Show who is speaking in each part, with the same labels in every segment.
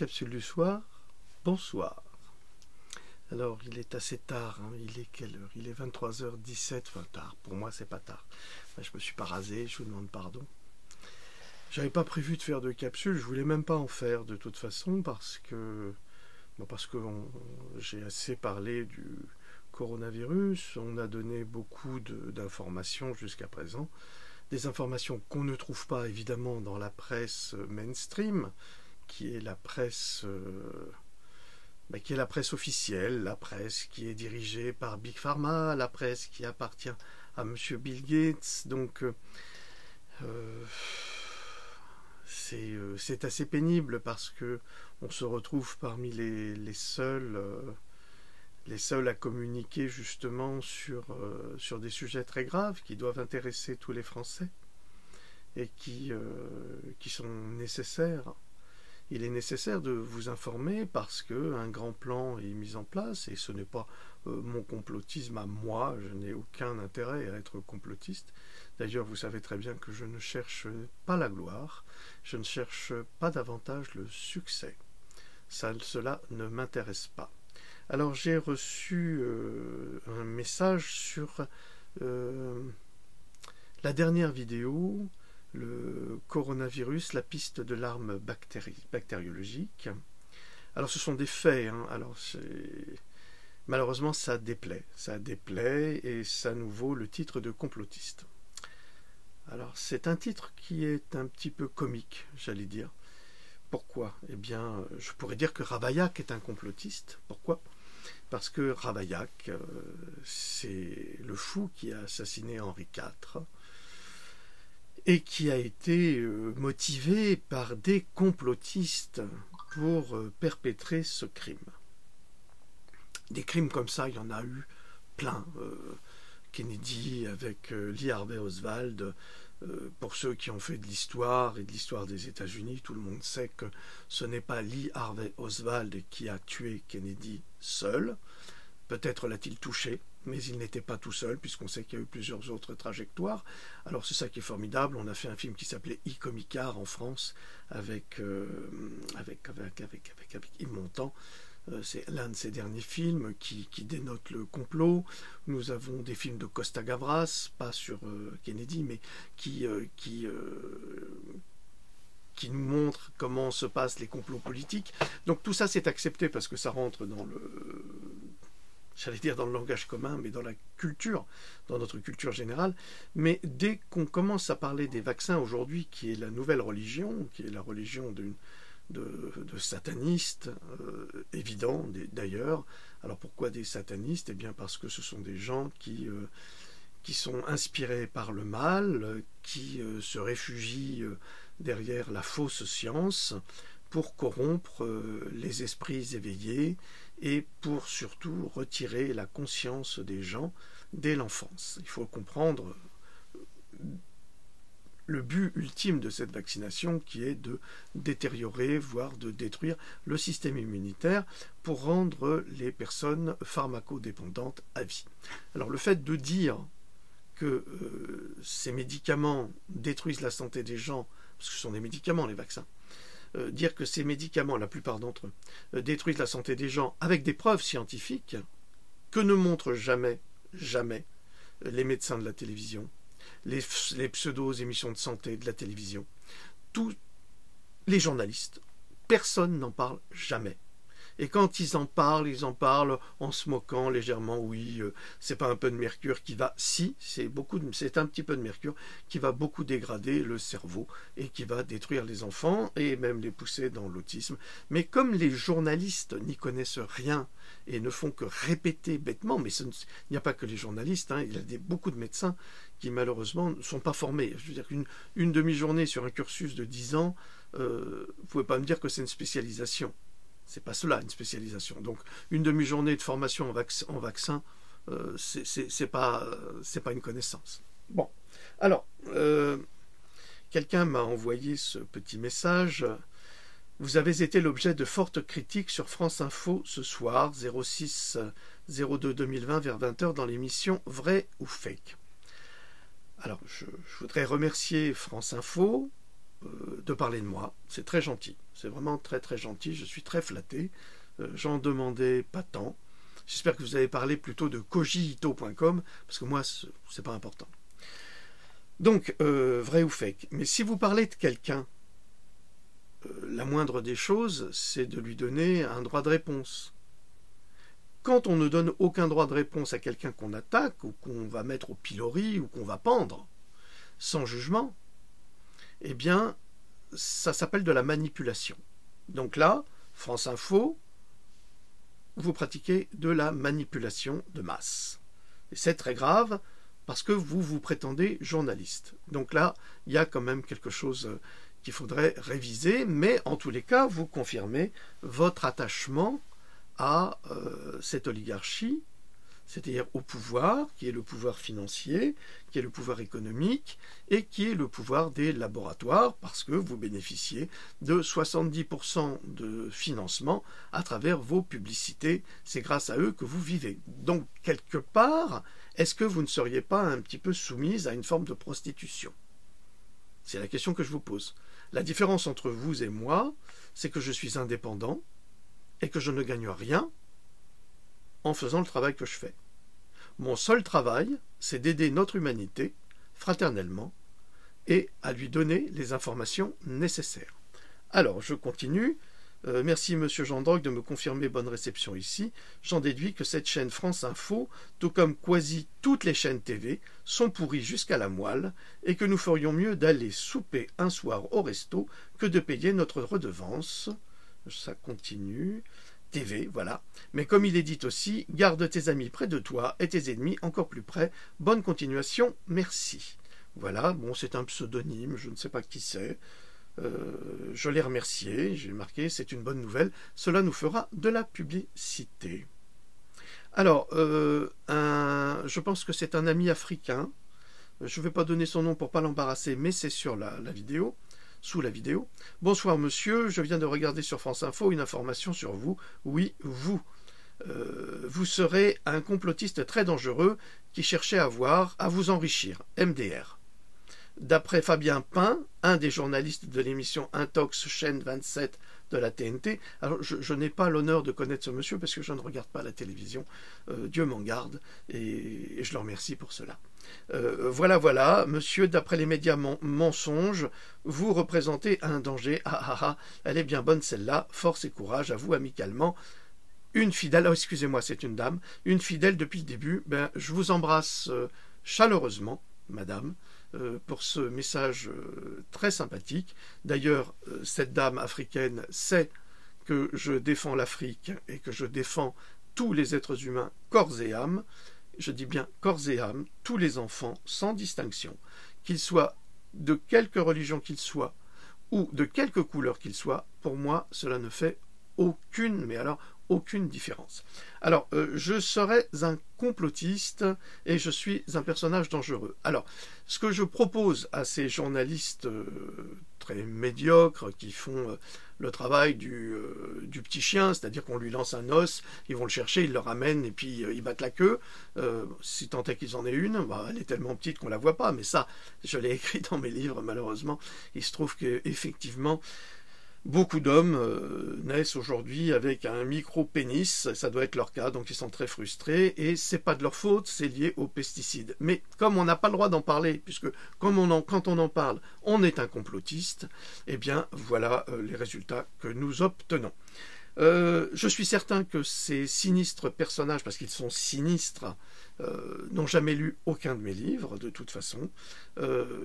Speaker 1: Capsule du soir, bonsoir. Alors, il est assez tard, hein. Il est quelle heure? Il est 23h17, enfin tard, pour moi c'est pas tard. Enfin, je me suis pas rasé, je vous demande pardon. J'avais pas prévu de faire de capsule, je voulais même pas en faire de toute façon parce que j'ai assez parlé du coronavirus, on a donné beaucoup d'informations jusqu'à présent, des informations qu'on ne trouve pas évidemment dans la presse mainstream, qui est la presse officielle, la presse qui est dirigée par Big Pharma, la presse qui appartient à Monsieur Bill Gates. Donc c'est assez pénible parce que on se retrouve parmi les seuls à communiquer justement sur des sujets très graves qui doivent intéresser tous les Français et qui sont nécessaires. Il est nécessaire de vous informer parce qu'un grand plan est mis en place et ce n'est pas mon complotisme à moi, je n'ai aucun intérêt à être complotiste. D'ailleurs, vous savez très bien que je ne cherche pas la gloire, je ne cherche pas davantage le succès. Cela ne m'intéresse pas. Alors j'ai reçu un message sur la dernière vidéo, le coronavirus, la piste de l'arme bactériologique. Alors ce sont des faits, hein. Alors malheureusement ça déplaît et ça nous vaut le titre de complotiste. Alors c'est un titre qui est un petit peu comique, j'allais dire. Pourquoi? Eh bien, je pourrais dire que Ravaillac est un complotiste. Pourquoi? Parce que Ravaillac, c'est le fou qui a assassiné Henri IV et qui a été motivé par des complotistes pour perpétrer ce crime. Des crimes comme ça, il y en a eu plein. Kennedy avec Lee Harvey Oswald. Pour ceux qui ont fait de l'histoire et de l'histoire des États-Unis, tout le monde sait que ce n'est pas Lee Harvey Oswald qui a tué Kennedy seul. Peut-être l'a-t-il touché, mais il n'était pas tout seul, puisqu'on sait qu'il y a eu plusieurs autres trajectoires. Alors c'est ça qui est formidable. On a fait un film qui s'appelait Icomicard en France avec Yves Montand. C'est l'un de ces derniers films qui dénote le complot. Nous avons des films de Costa Gavras, pas sur Kennedy, mais qui nous montrent comment se passent les complots politiques. Donc tout ça c'est accepté parce que ça rentre dans dans le langage commun, mais dans la culture, dans notre culture générale. Mais dès qu'on commence à parler des vaccins aujourd'hui, qui est la nouvelle religion, qui est la religion de satanistes, évident d'ailleurs. Alors pourquoi des satanistes? Eh bien parce que ce sont des gens qui sont inspirés par le mal, qui se réfugient derrière la fausse science pour corrompre les esprits éveillés et pour surtout retirer la conscience des gens dès l'enfance. Il faut comprendre le but ultime de cette vaccination qui est de détériorer, voire de détruire le système immunitaire pour rendre les personnes pharmacodépendantes à vie. Alors le fait de dire que ces médicaments détruisent la santé des gens, parce que ce sont des médicaments les vaccins, dire que ces médicaments, la plupart d'entre eux, détruisent la santé des gens avec des preuves scientifiques que ne montrent jamais les médecins de la télévision, les pseudo-émissions de santé de la télévision, tous les journalistes, personne n'en parle jamais. Et quand ils en parlent en se moquant légèrement. Oui, c'est pas un peu de mercure qui va... Si, c'est un petit peu de mercure qui va beaucoup dégrader le cerveau et qui va détruire les enfants et même les pousser dans l'autisme. Mais comme les journalistes n'y connaissent rien et ne font que répéter bêtement, mais il n'y a pas que les journalistes, hein, il y a beaucoup de médecins qui malheureusement ne sont pas formés. Je veux dire qu'une demi-journée sur un cursus de 10 ans, vous ne pouvez pas me dire que c'est une spécialisation. C'est pas cela, une spécialisation. Donc, une demi-journée de formation en vaccin, c'est pas une connaissance. Bon, alors, quelqu'un m'a envoyé ce petit message. Vous avez été l'objet de fortes critiques sur France Info ce soir, 06-02-2020 vers 20h dans l'émission Vrai ou Fake. Alors, je voudrais remercier France Info, de parler de moi. C'est très gentil. C'est vraiment très très gentil. Je suis très flatté. J'en demandais pas tant. J'espère que vous avez parlé plutôt de kojito.com, parce que moi, c'est pas important. Donc, vrai ou fake. Mais si vous parlez de quelqu'un, la moindre des choses, c'est de lui donner un droit de réponse. Quand on ne donne aucun droit de réponse à quelqu'un qu'on attaque, ou qu'on va mettre au pilori, ou qu'on va pendre, sans jugement, eh bien, ça s'appelle de la manipulation. Donc là, France Info, vous pratiquez de la manipulation de masse. Et c'est très grave, parce que vous vous prétendez journaliste. Donc là, il y a quand même quelque chose qu'il faudrait réviser, mais en tous les cas, vous confirmez votre attachement à cette oligarchie, c'est-à-dire au pouvoir, qui est le pouvoir financier, qui est le pouvoir économique, et qui est le pouvoir des laboratoires, parce que vous bénéficiez de 70% de financement à travers vos publicités. C'est grâce à eux que vous vivez. Donc, quelque part, est-ce que vous ne seriez pas un petit peu soumise à une forme de prostitution? C'est la question que je vous pose. La différence entre vous et moi, c'est que je suis indépendant et que je ne gagne rien en faisant le travail que je fais. Mon seul travail, c'est d'aider notre humanité, fraternellement, et à lui donner les informations nécessaires. Alors, je continue. Merci Monsieur Jean Drogue de me confirmer bonne réception ici. J'en déduis que cette chaîne France Info, tout comme quasi toutes les chaînes TV, sont pourries jusqu'à la moelle et que nous ferions mieux d'aller souper un soir au resto que de payer notre redevance. Ça continue. TV, voilà. Mais comme il est dit aussi, garde tes amis près de toi et tes ennemis encore plus près. Bonne continuation, merci. Voilà, bon, c'est un pseudonyme, je ne sais pas qui c'est. Je l'ai remercié, j'ai marqué, c'est une bonne nouvelle, cela nous fera de la publicité. Alors, je pense que c'est un ami africain, je ne vais pas donner son nom pour ne pas l'embarrasser, mais c'est sur la vidéo, sous la vidéo. Bonsoir monsieur, je viens de regarder sur France Info une information sur vous. Oui, vous. Vous serez un complotiste très dangereux qui cherchait à vous enrichir. MDR. D'après Fabien Pain, un des journalistes de l'émission Intox chaîne 27 de la TNT, alors je n'ai pas l'honneur de connaître ce monsieur parce que je ne regarde pas la télévision, Dieu m'en garde, et je le remercie pour cela. Voilà, monsieur, d'après les médias mensonges, vous représentez un danger, elle est bien bonne celle-là, force et courage à vous amicalement. Une fidèle, excusez-moi, c'est une dame, une fidèle depuis le début, je vous embrasse chaleureusement, madame, pour ce message très sympathique. D'ailleurs, cette dame africaine sait que je défends l'Afrique et que je défends tous les êtres humains corps et âme. Je dis bien corps et âme, tous les enfants sans distinction, qu'ils soient de quelque religion qu'ils soient ou de quelque couleur qu'ils soient. Pour moi, cela ne fait aucune, mais alors aucune différence. Alors, je serais un complotiste et je suis un personnage dangereux. Alors, ce que je propose à ces journalistes très médiocres qui font le travail du petit chien, c'est-à-dire qu'on lui lance un os, ils vont le chercher, ils le ramènent et puis ils battent la queue, si tant est qu'ils en aient une, elle est tellement petite qu'on la voit pas, mais ça, je l'ai écrit dans mes livres malheureusement. Il se trouve qu'effectivement, beaucoup d'hommes naissent aujourd'hui avec un micro-pénis, ça doit être leur cas, donc ils sont très frustrés, et c'est pas de leur faute, c'est lié aux pesticides. Mais comme on n'a pas le droit d'en parler, puisque quand on en parle, on est un complotiste, eh bien voilà les résultats que nous obtenons. Je suis certain que ces sinistres personnages, parce qu'ils sont sinistres, n'ont jamais lu aucun de mes livres, de toute façon.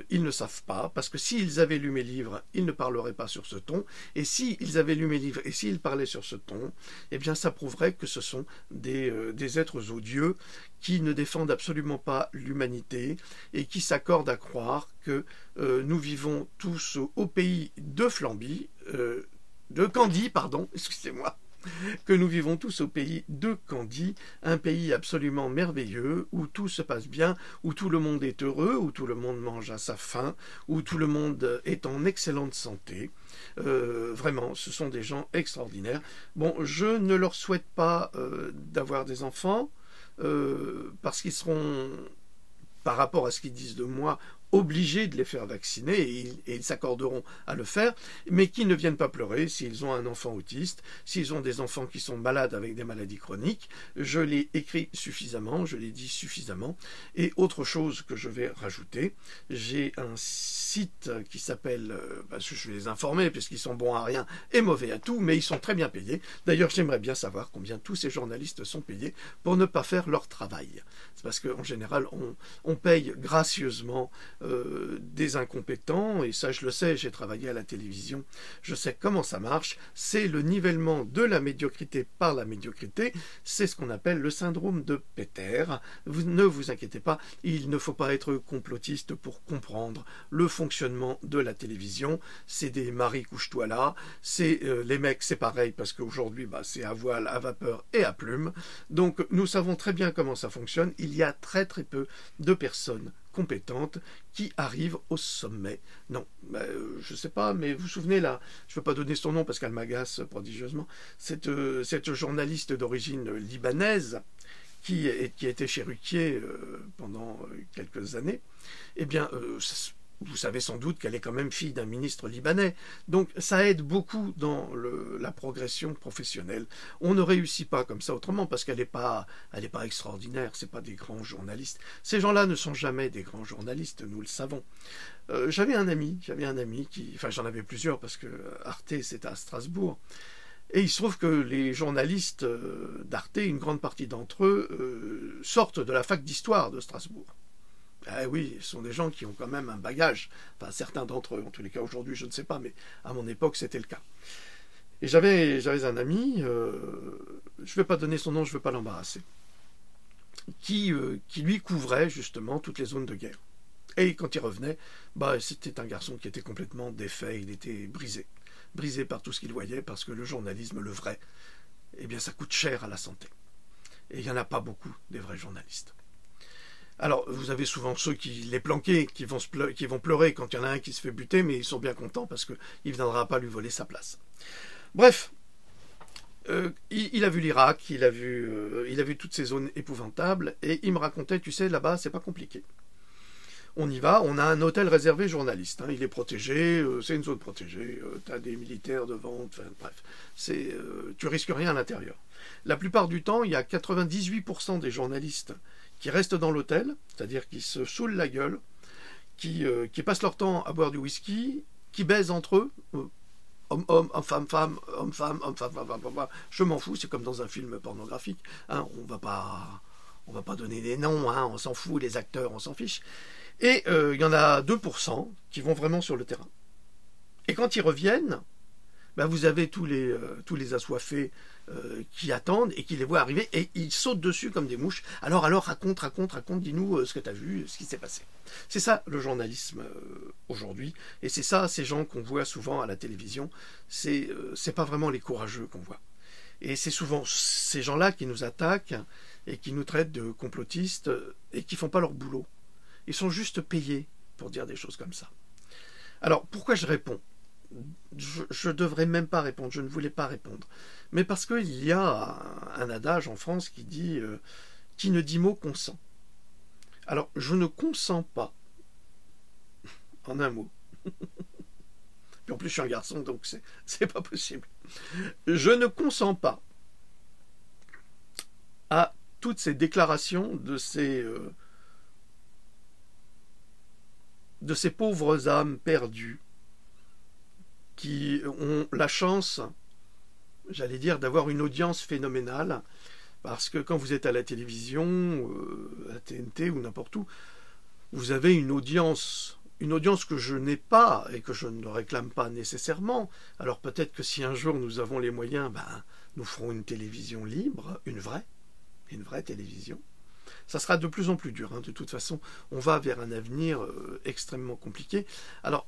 Speaker 1: Ils ne savent pas, parce que s'ils avaient lu mes livres, ils ne parleraient pas sur ce ton, et s'ils avaient lu mes livres, et s'ils parlaient sur ce ton, eh bien ça prouverait que ce sont des êtres odieux qui ne défendent absolument pas l'humanité, et qui s'accordent à croire que nous vivons tous au pays de Flambie, de Candie, pardon, excusez-moi, que nous vivons tous au pays de Candie, un pays absolument merveilleux, où tout se passe bien, où tout le monde est heureux, où tout le monde mange à sa faim, où tout le monde est en excellente santé. Vraiment, ce sont des gens extraordinaires. Bon, je ne leur souhaite pas d'avoir des enfants, parce qu'ils seront, par rapport à ce qu'ils disent de moi, obligés de les faire vacciner et ils s'accorderont à le faire, mais qu'ils ne viennent pas pleurer s'ils ont un enfant autiste, s'ils ont des enfants qui sont malades avec des maladies chroniques. Je l'ai écrit suffisamment, je l'ai dit suffisamment. Et autre chose que je vais rajouter, j'ai un site qui s'appelle, je vais les informer puisqu'ils sont bons à rien et mauvais à tout, mais ils sont très bien payés. D'ailleurs, j'aimerais bien savoir combien tous ces journalistes sont payés pour ne pas faire leur travail. C'est parce qu'en général, on paye gracieusement des incompétents, et ça je le sais, j'ai travaillé à la télévision, je sais comment ça marche, c'est le nivellement de la médiocrité par la médiocrité, c'est ce qu'on appelle le syndrome de Peter. Ne vous inquiétez pas, il ne faut pas être complotiste pour comprendre le fonctionnement de la télévision, c'est des maris couche-toi là, c'est les mecs c'est pareil, parce qu'aujourd'hui c'est à voile, à vapeur et à plume, donc nous savons très bien comment ça fonctionne, il y a très très peu de personnes compétentes qui arrivent au sommet. Non, je ne sais pas, mais vous vous souvenez là, je ne veux pas donner son nom parce qu'elle m'agace prodigieusement, cette journaliste d'origine libanaise qui était chez Ruquier pendant quelques années, eh bien, vous savez sans doute qu'elle est quand même fille d'un ministre libanais. Donc ça aide beaucoup dans la progression professionnelle. On ne réussit pas comme ça autrement parce qu'elle n'est pas extraordinaire, c'est pas des grands journalistes. Ces gens-là ne sont jamais des grands journalistes, nous le savons. J'avais un ami qui, enfin j'en avais plusieurs parce que Arte c'était à Strasbourg. Et il se trouve que les journalistes d'Arte, une grande partie d'entre eux, sortent de la fac d'histoire de Strasbourg. Ah oui, ce sont des gens qui ont quand même un bagage. Enfin, certains d'entre eux, en tous les cas aujourd'hui, je ne sais pas, mais à mon époque, c'était le cas. Et j'avais un ami, je ne vais pas donner son nom, je ne veux pas l'embarrasser, qui lui couvrait justement toutes les zones de guerre. Et quand il revenait, c'était un garçon qui était complètement défait, il était brisé par tout ce qu'il voyait, parce que le journalisme, le vrai, eh bien ça coûte cher à la santé. Et il n'y en a pas beaucoup des vrais journalistes. Alors, vous avez souvent ceux qui les planqués, qui vont pleurer quand il y en a un qui se fait buter, mais ils sont bien contents parce qu'il ne viendra pas lui voler sa place. Bref, il a vu l'Irak, il a vu toutes ces zones épouvantables, et il me racontait, tu sais, là-bas, c'est pas compliqué. On y va, on a un hôtel réservé journaliste, il est protégé, c'est une zone protégée, tu as des militaires devant, enfin, bref, tu risques rien à l'intérieur. La plupart du temps, il y a 98% des journalistes qui restent dans l'hôtel, c'est-à-dire qui se saoulent la gueule, qui passent leur temps à boire du whisky, qui baisent entre eux, homme, femme, homme, femme, je m'en fous, c'est comme dans un film pornographique, on va pas donner des noms, on s'en fout, les acteurs, on s'en fiche. Et il y en a 2% qui vont vraiment sur le terrain. Et quand ils reviennent, vous avez tous les assoiffés qui attendent et qui les voient arriver et ils sautent dessus comme des mouches. Alors raconte, dis-nous ce que tu as vu, ce qui s'est passé. C'est ça le journalisme aujourd'hui, et c'est ça ces gens qu'on voit souvent à la télévision, c'est pas vraiment les courageux qu'on voit. Et c'est souvent ces gens-là qui nous attaquent et qui nous traitent de complotistes et qui font pas leur boulot. Ils sont juste payés pour dire des choses comme ça. Alors pourquoi je réponds ? Je ne devrais même pas répondre, je ne voulais pas répondre. Mais parce qu'il y a un adage en France qui dit qui ne dit mot consent. Alors, je ne consens pas, en un mot. Puis en plus, je suis un garçon, donc c'est pas possible. Je ne consens pas à toutes ces déclarations de ces pauvres âmes perdues qui ont la chance, j'allais dire, d'avoir une audience phénoménale, parce que quand vous êtes à la télévision, à TNT ou n'importe où, vous avez une audience que je n'ai pas et que je ne réclame pas nécessairement. Alors peut-être que si un jour nous avons les moyens, nous ferons une télévision libre, une vraie télévision. Ça sera de plus en plus dur, de toute façon, on va vers un avenir extrêmement compliqué. Alors,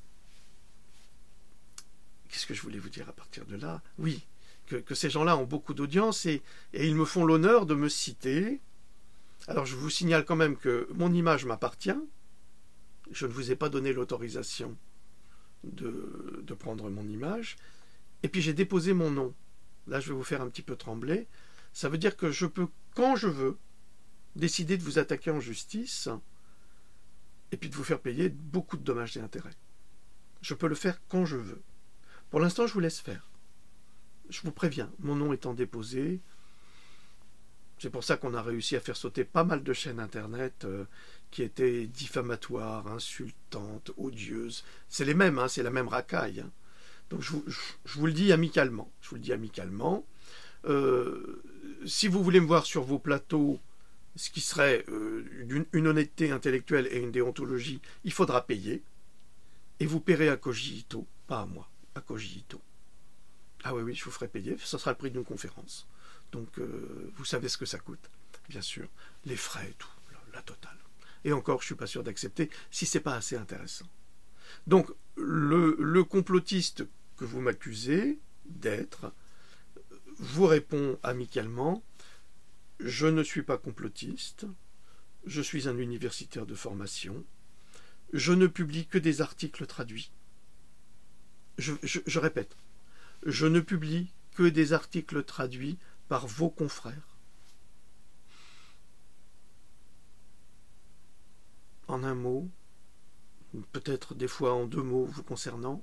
Speaker 1: qu'est-ce que je voulais vous dire à partir de là ? Oui, que ces gens-là ont beaucoup d'audience et ils me font l'honneur de me citer. Alors je vous signale quand même que mon image m'appartient. Je ne vous ai pas donné l'autorisation de prendre mon image. Et puis j'ai déposé mon nom. Là je vais vous faire un petit peu trembler. Ça veut dire que je peux, quand je veux, décider de vous attaquer en justice et puis de vous faire payer beaucoup de dommages et intérêts. Je peux le faire quand je veux. Pour l'instant, je vous laisse faire. Je vous préviens, mon nom étant déposé, c'est pour ça qu'on a réussi à faire sauter pas mal de chaînes internet qui étaient diffamatoires, insultantes, odieuses. C'est les mêmes, hein, c'est la même racaille. Hein. Donc je vous le dis amicalement. Je vous le dis amicalement. Si vous voulez me voir sur vos plateaux, ce qui serait une honnêteté intellectuelle et une déontologie, il faudra payer. Et vous paierez à cogito, pas à moi, à cogito. Ah oui, je vous ferai payer, ce sera le prix d'une conférence. Donc vous savez ce que ça coûte, bien sûr. Les frais et tout, la totale. Et encore, je ne suis pas sûr d'accepter si ce n'est pas assez intéressant. Donc, le complotiste que vous m'accusez d'être vous répond amicalement: je ne suis pas complotiste, je suis un universitaire de formation, je ne publie que des articles traduits. Je répète, je ne publie que des articles traduits par vos confrères. En un mot, peut-être des fois en deux mots vous concernant.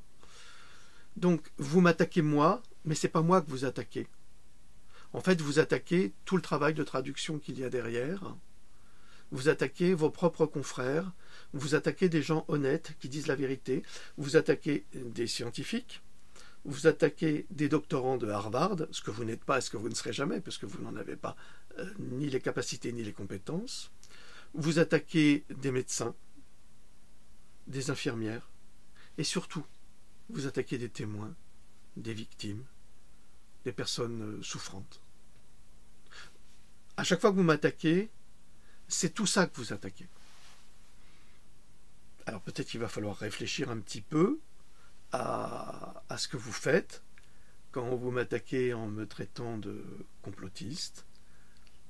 Speaker 1: Donc, vous m'attaquez moi, mais ce n'est pas moi que vous attaquez. En fait, vous attaquez tout le travail de traduction qu'il y a derrière. Vous attaquez vos propres confrères. Vous attaquez des gens honnêtes qui disent la vérité. Vous attaquez des scientifiques. Vous attaquez des doctorants de Harvard, ce que vous n'êtes pas et ce que vous ne serez jamais, parce que vous n'en avez pas ni les capacités ni les compétences. Vous attaquez des médecins, des infirmières, et surtout, vous attaquez des témoins, des victimes, des personnes souffrantes. À chaque fois que vous m'attaquez, c'est tout ça que vous attaquez. Alors peut-être qu'il va falloir réfléchir un petit peu à ce que vous faites quand vous m'attaquez en me traitant de complotiste,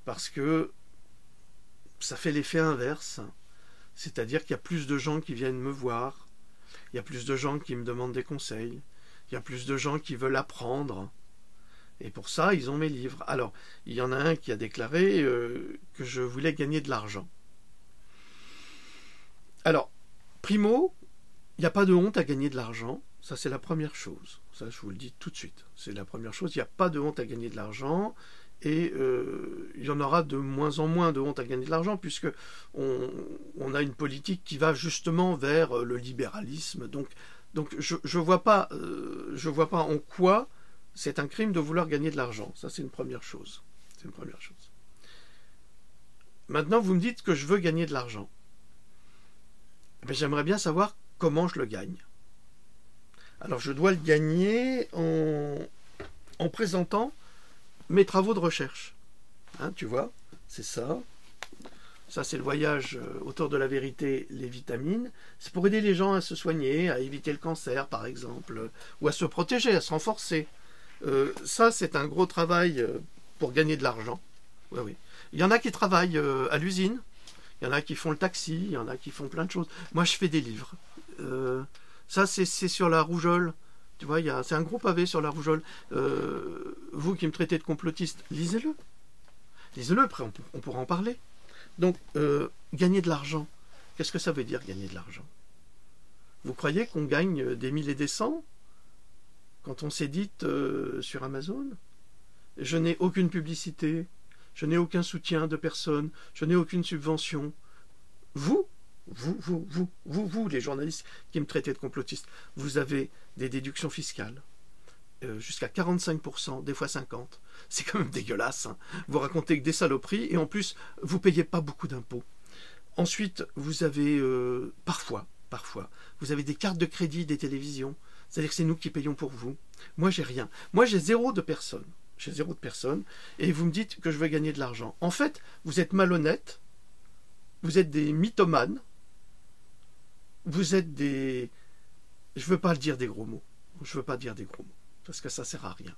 Speaker 1: parce que ça fait l'effet inverse, c'est-à-dire qu'il y a plus de gens qui viennent me voir, il y a plus de gens qui me demandent des conseils, il y a plus de gens qui veulent apprendre, et pour ça ils ont mes livres. Alors il y en a un qui a déclaré que je voulais gagner de l'argent. Alors primo, il n'y a pas de honte à gagner de l'argent, ça c'est la première chose, ça je vous le dis tout de suite, c'est la première chose, il n'y a pas de honte à gagner de l'argent. Et il y en aura de moins en moins de honte à gagner de l'argent, puisque on a une politique qui va justement vers le libéralisme. Donc je vois pas en quoi c'est un crime de vouloir gagner de l'argent. Ça, c'est une première chose. C'est une première chose. Maintenant, vous me dites que je veux gagner de l'argent. Mais j'aimerais bien savoir comment je le gagne. Alors, je dois le gagner en présentant mes travaux de recherche. Hein, tu vois, c'est ça. Ça, c'est le voyage autour de la vérité, les vitamines. C'est pour aider les gens à se soigner, à éviter le cancer, par exemple, ou à se protéger, à se renforcer. Ça, c'est un gros travail pour gagner de l'argent. Oui, oui. Il y en a qui travaillent à l'usine, il y en a qui font le taxi, il y en a qui font plein de choses. Moi, je fais des livres. Ça, c'est sur la rougeole. Tu vois, c'est un gros pavé sur la rougeole. Vous qui me traitez de complotiste, lisez-le. Lisez-le, après on pourra en parler. Donc, gagner de l'argent. Qu'est-ce que ça veut dire, gagner de l'argent? Vous croyez qu'on gagne des 1000 et des 100 quand on s'édite sur Amazon? Je n'ai aucune publicité, je n'ai aucun soutien de personne, je n'ai aucune subvention. Vous, les journalistes qui me traitez de complotiste, vous avez des déductions fiscales, jusqu'à 45%, des fois 50%. C'est quand même dégueulasse. Hein. Vous racontez que des saloperies, et en plus, vous ne payez pas beaucoup d'impôts. Ensuite, vous avez, parfois, vous avez des cartes de crédit des télévisions. C'est-à-dire que c'est nous qui payons pour vous. Moi, j'ai rien. Moi, j'ai zéro de personnes. J'ai zéro de personnes. Et vous me dites que je veux gagner de l'argent. En fait, vous êtes malhonnêtes. Vous êtes des mythomanes. Vous êtes des... Je ne veux pas dire des gros mots. Je ne veux pas dire des gros mots. Parce que ça ne sert à rien.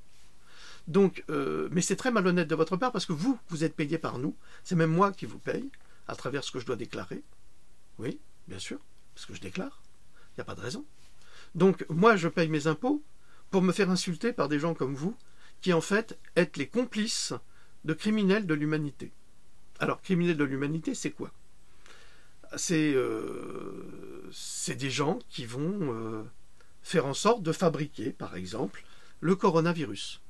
Speaker 1: Donc, mais c'est très malhonnête de votre part parce que vous êtes payé par nous. C'est même moi qui vous paye à travers ce que je dois déclarer. Oui, bien sûr, parce que je déclare. Il n'y a pas de raison. Donc, moi, je paye mes impôts pour me faire insulter par des gens comme vous qui, en fait, êtes les complices de criminels de l'humanité. Alors, criminels de l'humanité, c'est quoi? c'est des gens qui vont faire en sorte de fabriquer, par exemple, le coronavirus.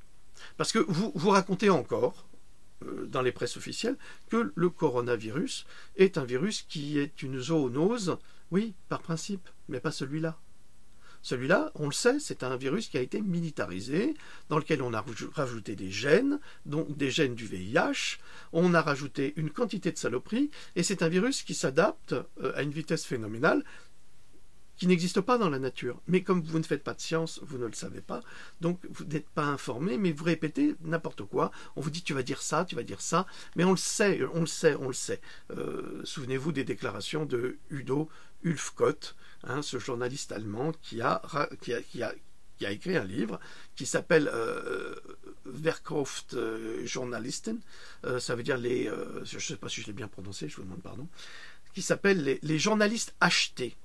Speaker 1: Parce que vous racontez encore, dans les presses officielles, que le coronavirus est un virus qui est une zoonose, oui, par principe, mais pas celui-là. Celui-là, on le sait, c'est un virus qui a été militarisé, dans lequel on a rajouté des gènes, donc des gènes du VIH, on a rajouté une quantité de saloperies, et c'est un virus qui s'adapte à une vitesse phénoménale, qui n'existe pas dans la nature. Mais comme vous ne faites pas de science, vous ne le savez pas, donc vous n'êtes pas informé, mais vous répétez n'importe quoi. On vous dit tu vas dire ça, mais on le sait, on le sait, on le sait. Souvenez-vous des déclarations de Udo Ulfkott, hein, ce journaliste allemand qui a écrit un livre qui s'appelle Verkauft Journalisten, ça veut dire les... je ne sais pas si je l'ai bien prononcé, je vous demande pardon, qui s'appelle les journalistes achetés.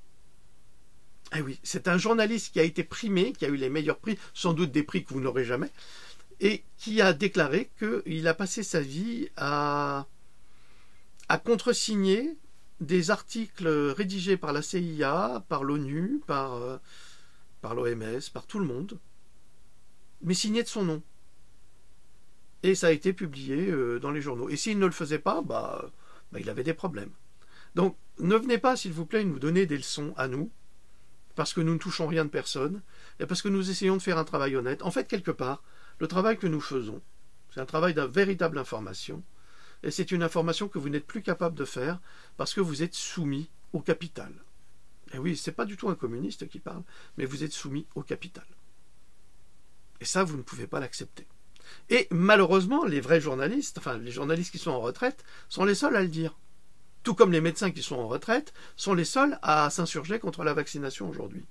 Speaker 1: Eh oui, c'est un journaliste qui a été primé, qui a eu les meilleurs prix, sans doute des prix que vous n'aurez jamais, et qui a déclaré qu'il a passé sa vie à contresigner des articles rédigés par la CIA, par l'ONU, par l'OMS, par tout le monde, mais signés de son nom. Et ça a été publié dans les journaux. Et s'il ne le faisait pas, il avait des problèmes. Donc, ne venez pas, s'il vous plaît, nous donner des leçons à nous, parce que nous ne touchons rien de personne, et parce que nous essayons de faire un travail honnête. En fait, quelque part, le travail que nous faisons, c'est un travail de véritable information, et c'est une information que vous n'êtes plus capable de faire parce que vous êtes soumis au capital. Et oui, ce n'est pas du tout un communiste qui parle, mais vous êtes soumis au capital. Et ça, vous ne pouvez pas l'accepter. Et malheureusement, les vrais journalistes, enfin les journalistes qui sont en retraite, sont les seuls à le dire. Tout comme les médecins qui sont en retraite sont les seuls à s'insurger contre la vaccination aujourd'hui.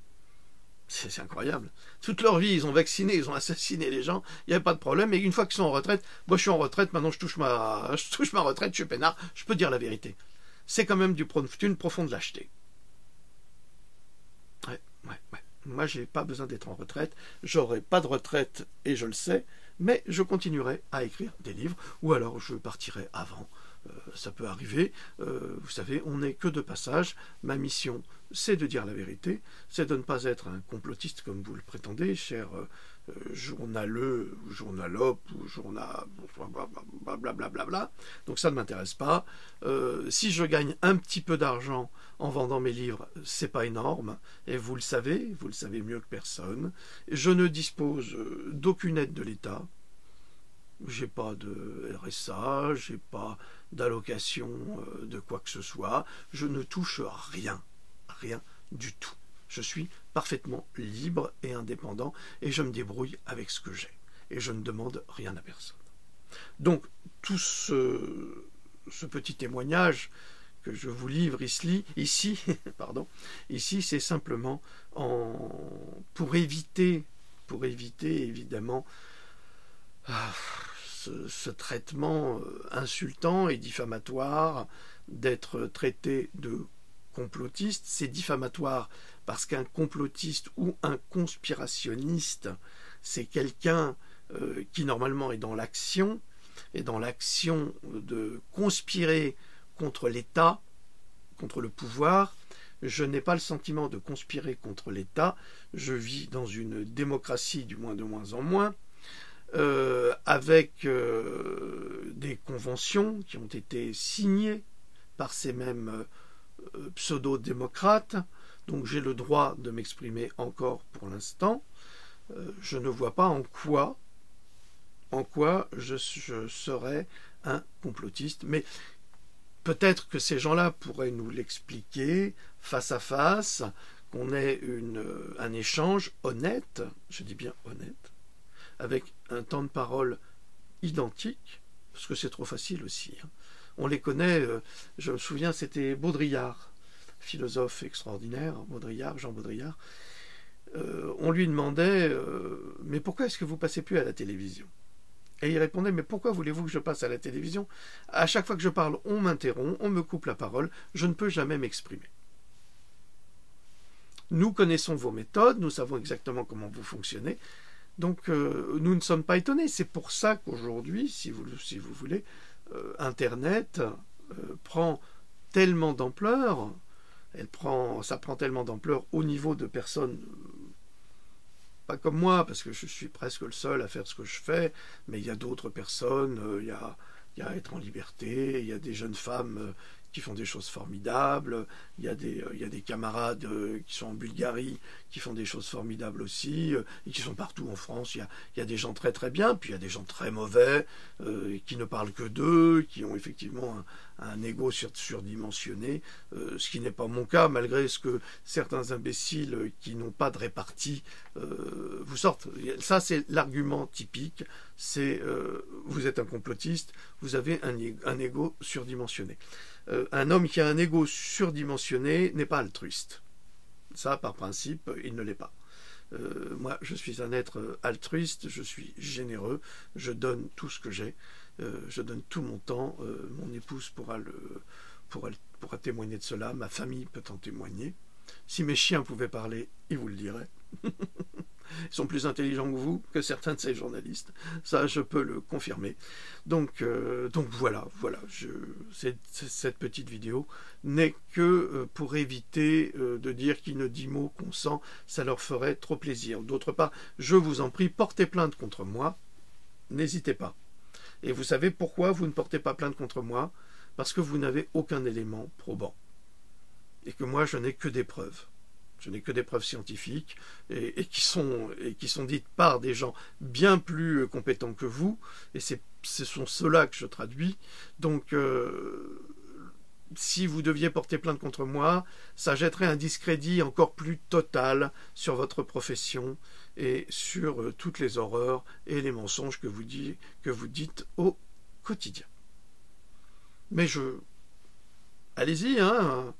Speaker 1: C'est incroyable. Toute leur vie, ils ont vacciné, ils ont assassiné les gens, il n'y avait pas de problème, et une fois qu'ils sont en retraite, moi je suis en retraite, maintenant je touche ma retraite, je suis peinard, je peux dire la vérité. C'est quand même d'une profonde lâcheté. Ouais. Moi, j'ai pas besoin d'être en retraite, j'aurai pas de retraite, et je le sais, mais je continuerai à écrire des livres, ou alors je partirai avant. Ça peut arriver, vous savez, on n'est que de passage. Ma mission, c'est de dire la vérité, c'est de ne pas être un complotiste comme vous le prétendez, cher journaleux, ou journalope, ou journal, blablabla. Donc ça ne m'intéresse pas. Si je gagne un petit peu d'argent en vendant mes livres, c'est pas énorme, et vous le savez mieux que personne. Je ne dispose d'aucune aide de l'État. J'ai pas de RSA, j'ai pas d'allocation de quoi que ce soit, je ne touche rien du tout. Je suis parfaitement libre et indépendant et je me débrouille avec ce que j'ai. Et je ne demande rien à personne. Donc, tout ce petit témoignage que je vous livre ici, c'est simplement pour éviter évidemment ce traitement insultant et diffamatoire d'être traité de complotiste. C'est diffamatoire parce qu'un complotiste ou un conspirationniste, c'est quelqu'un qui normalement est dans l'action, et dans l'action de conspirer contre l'État, contre le pouvoir. Je n'ai pas le sentiment de conspirer contre l'État, je vis dans une démocratie du moins de moins en moins, avec des conventions qui ont été signées par ces mêmes pseudo-démocrates, donc j'ai le droit de m'exprimer encore pour l'instant. Je ne vois pas en quoi je serais un complotiste, mais peut-être que ces gens-là pourraient nous l'expliquer face à face, qu'on ait un échange honnête, je dis bien honnête, avec un temps de parole identique, parce que c'est trop facile aussi. On les connaît, je me souviens, c'était Baudrillard, philosophe extraordinaire, Jean Baudrillard. On lui demandait « Mais pourquoi est-ce que vous ne passez plus à la télévision ?» Et il répondait « Mais pourquoi voulez-vous que je passe à la télévision? À chaque fois que je parle, on m'interrompt, on me coupe la parole, je ne peux jamais m'exprimer. Nous connaissons vos méthodes, nous savons exactement comment vous fonctionnez, donc nous ne sommes pas étonnés. C'est pour ça qu'aujourd'hui, si vous voulez, Internet prend tellement d'ampleur, ça prend tellement d'ampleur au niveau de personnes, pas comme moi, parce que je suis presque le seul à faire ce que je fais, mais il y a d'autres personnes, il y a Être en liberté, il y a des jeunes femmes qui font des choses formidables, il y a des camarades qui sont en Bulgarie, qui font des choses formidables aussi, et qui sont partout en France. Il y a des gens très très bien, puis il y a des gens très mauvais, qui ne parlent que d'eux, qui ont effectivement un ego surdimensionné, ce qui n'est pas mon cas, malgré ce que certains imbéciles qui n'ont pas de répartie vous sortent. Ça, c'est l'argument typique, c'est vous êtes un complotiste, vous avez un ego surdimensionné. Un homme qui a un ego surdimensionné n'est pas altruiste. Ça, par principe, il ne l'est pas. Moi, je suis un être altruiste, je suis généreux, je donne tout ce que j'ai, je donne tout mon temps, mon épouse pourra témoigner de cela, ma famille peut en témoigner. Si mes chiens pouvaient parler, ils vous le diraient. Ils sont plus intelligents que vous, que certains de ces journalistes. Ça, je peux le confirmer. Donc voilà. Cette petite vidéo n'est que pour éviter de dire qui ne dit mot consent, ça leur ferait trop plaisir. D'autre part, je vous en prie, portez plainte contre moi. N'hésitez pas. Et vous savez pourquoi vous ne portez pas plainte contre moi? Parce que vous n'avez aucun élément probant. Et que moi, je n'ai que des preuves. Je n'ai que des preuves scientifiques et qui sont dites par des gens bien plus compétents que vous. Et ce sont ceux-là que je traduis. Donc, si vous deviez porter plainte contre moi, ça jetterait un discrédit encore plus total sur votre profession et sur toutes les horreurs et les mensonges que vous dites au quotidien. Mais allez-y, hein,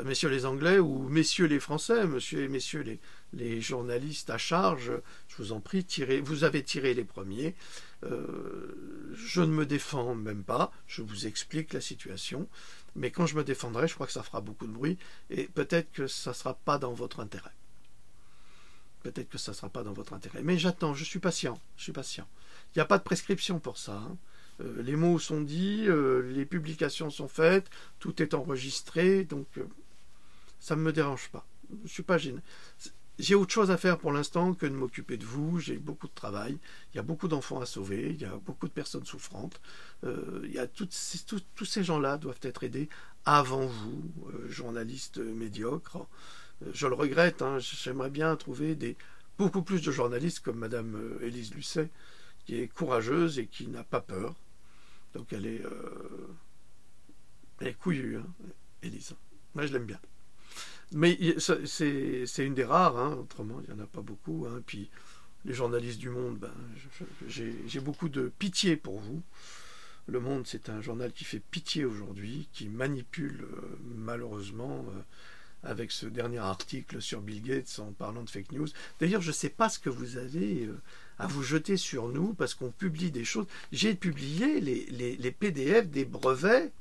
Speaker 1: messieurs les Anglais ou messieurs les Français, messieurs les journalistes à charge, je vous en prie, vous avez tiré les premiers. Je ne me défends même pas, je vous explique la situation, mais quand je me défendrai, je crois que ça fera beaucoup de bruit, et peut-être que ça ne sera pas dans votre intérêt. Peut-être que ça ne sera pas dans votre intérêt. Mais j'attends, je suis patient. Il n'y a pas de prescription pour ça, hein. Les mots sont dits, les publications sont faites, tout est enregistré, donc ça ne me dérange pas. Je ne suis pas gêné. J'ai autre chose à faire pour l'instant que de m'occuper de vous, j'ai beaucoup de travail, il y a beaucoup d'enfants à sauver, il y a beaucoup de personnes souffrantes, tous ces gens-là doivent être aidés avant vous, journalistes médiocres. Je le regrette, hein, j'aimerais bien trouver beaucoup plus de journalistes comme Madame Élise Lucet, qui est courageuse et qui n'a pas peur. Donc elle est couillue, hein, Élise. Moi je l'aime bien. Mais c'est une des rares, hein, autrement il n'y en a pas beaucoup. Hein. Puis les journalistes du Monde, j'ai beaucoup de pitié pour vous. Le Monde, c'est un journal qui fait pitié aujourd'hui, qui manipule malheureusement avec ce dernier article sur Bill Gates en parlant de fake news. D'ailleurs, je ne sais pas ce que vous avez à vous jeter sur nous parce qu'on publie des choses. J'ai publié les PDF des brevets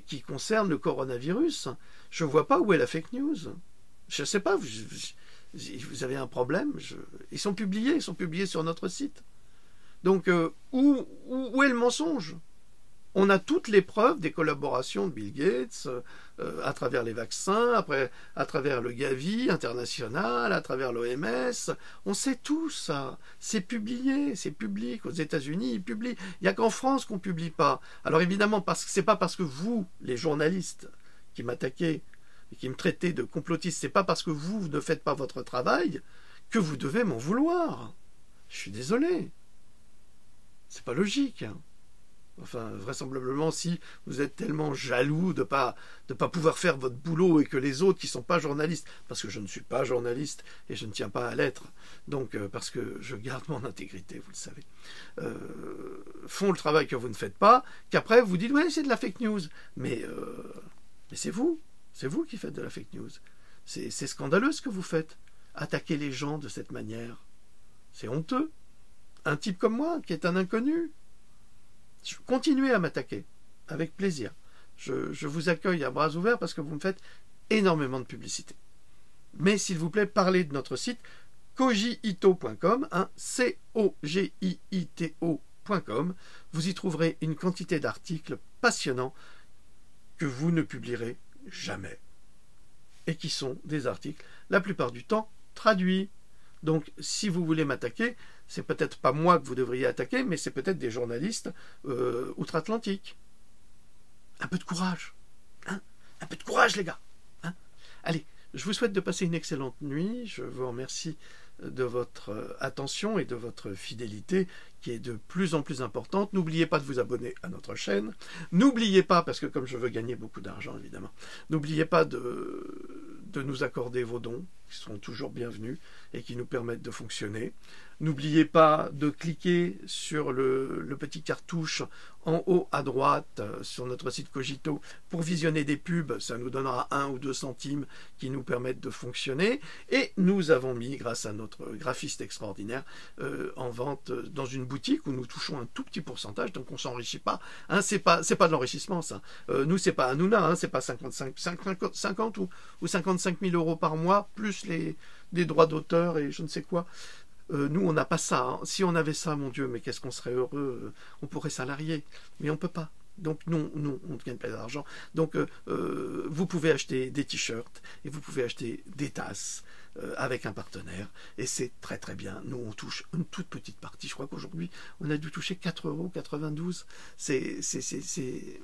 Speaker 1: qui concernent le coronavirus. Je ne vois pas où est la fake news. Je ne sais pas, vous avez un problème. Ils sont publiés sur notre site. Donc, où est le mensonge ? On a toutes les preuves des collaborations de Bill Gates à travers les vaccins, à travers le Gavi international, à travers l'OMS. On sait tout ça. C'est publié, c'est public. Aux États-Unis, ils publient. Il n'y a qu'en France qu'on ne publie pas. Alors évidemment, ce n'est pas parce que vous, les journalistes, qui m'attaquez et qui me traitez de complotiste, c'est pas parce que vous ne faites pas votre travail que vous devez m'en vouloir. Je suis désolé. C'est pas logique. Enfin, vraisemblablement, si vous êtes tellement jaloux de pas pouvoir faire votre boulot et que les autres qui ne sont pas journalistes, parce que je ne suis pas journaliste et je ne tiens pas à l'être, donc parce que je garde mon intégrité, vous le savez, font le travail que vous ne faites pas, qu'après vous dites, oui, c'est de la fake news. Mais c'est vous qui faites de la fake news. C'est scandaleux ce que vous faites. Attaquer les gens de cette manière, c'est honteux. Un type comme moi, qui est un inconnu, continuez à m'attaquer, avec plaisir. Je vous accueille à bras ouverts parce que vous me faites énormément de publicité. Mais s'il vous plaît, parlez de notre site kojiito.com, hein, COGIITO.com. Vous y trouverez une quantité d'articles passionnants que vous ne publierez jamais. Et qui sont des articles, la plupart du temps, traduits. Donc, si vous voulez m'attaquer, c'est peut-être pas moi que vous devriez attaquer, mais c'est peut-être des journalistes outre-Atlantique. Un peu de courage. Hein, un peu de courage, les gars. Hein. Allez, je vous souhaite de passer une excellente nuit. Je vous remercie de votre attention et de votre fidélité qui est de plus en plus importante. N'oubliez pas de vous abonner à notre chaîne. N'oubliez pas, parce que comme je veux gagner beaucoup d'argent évidemment, n'oubliez pas de nous accorder vos dons, qui sont toujours bienvenus et qui nous permettent de fonctionner. N'oubliez pas de cliquer sur le petit cartouche en haut à droite sur notre site Cogito pour visionner des pubs. Ça nous donnera 1 ou 2 centimes qui nous permettent de fonctionner. Et nous avons mis, grâce à notre graphiste extraordinaire, en vente dans une boutique où nous touchons un tout petit pourcentage, donc on ne s'enrichit pas. Hein, c'est pas de l'enrichissement, ça. Nous, c'est pas Hanouna, hein, c'est pas 50 ou 55 000 euros par mois, plus des droits d'auteur et je ne sais quoi. Nous, on n'a pas ça. Hein. Si on avait ça, mon Dieu, mais qu'est-ce qu'on serait heureux. On pourrait salarier, mais on ne peut pas. Donc, non, on ne gagne pas d'argent. Donc, vous pouvez acheter des t-shirts et vous pouvez acheter des tasses avec un partenaire. Et c'est très, très bien. Nous, on touche une toute petite partie. Je crois qu'aujourd'hui, on a dû toucher 4,92 €.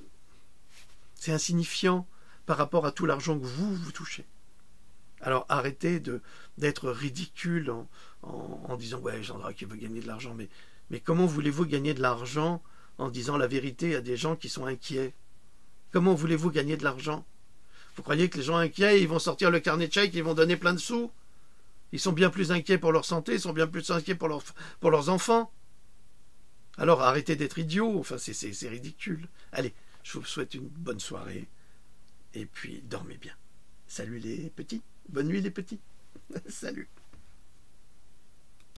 Speaker 1: C'est insignifiant par rapport à tout l'argent que vous touchez. Alors arrêtez d'être ridicule en disant « Ouais, Jean Drac, il veut gagner de l'argent. » Mais comment voulez-vous gagner de l'argent en disant la vérité à des gens qui sont inquiets? Comment voulez-vous gagner de l'argent? Vous croyez que les gens inquiets, ils vont sortir le carnet de chèques et ils vont donner plein de sous? Ils sont bien plus inquiets pour leur santé, ils sont bien plus inquiets pour leurs enfants. Alors arrêtez d'être idiots. Enfin, c'est ridicule. Allez, je vous souhaite une bonne soirée. Et puis, dormez bien. Salut les petits. Bonne nuit les petits. Salut.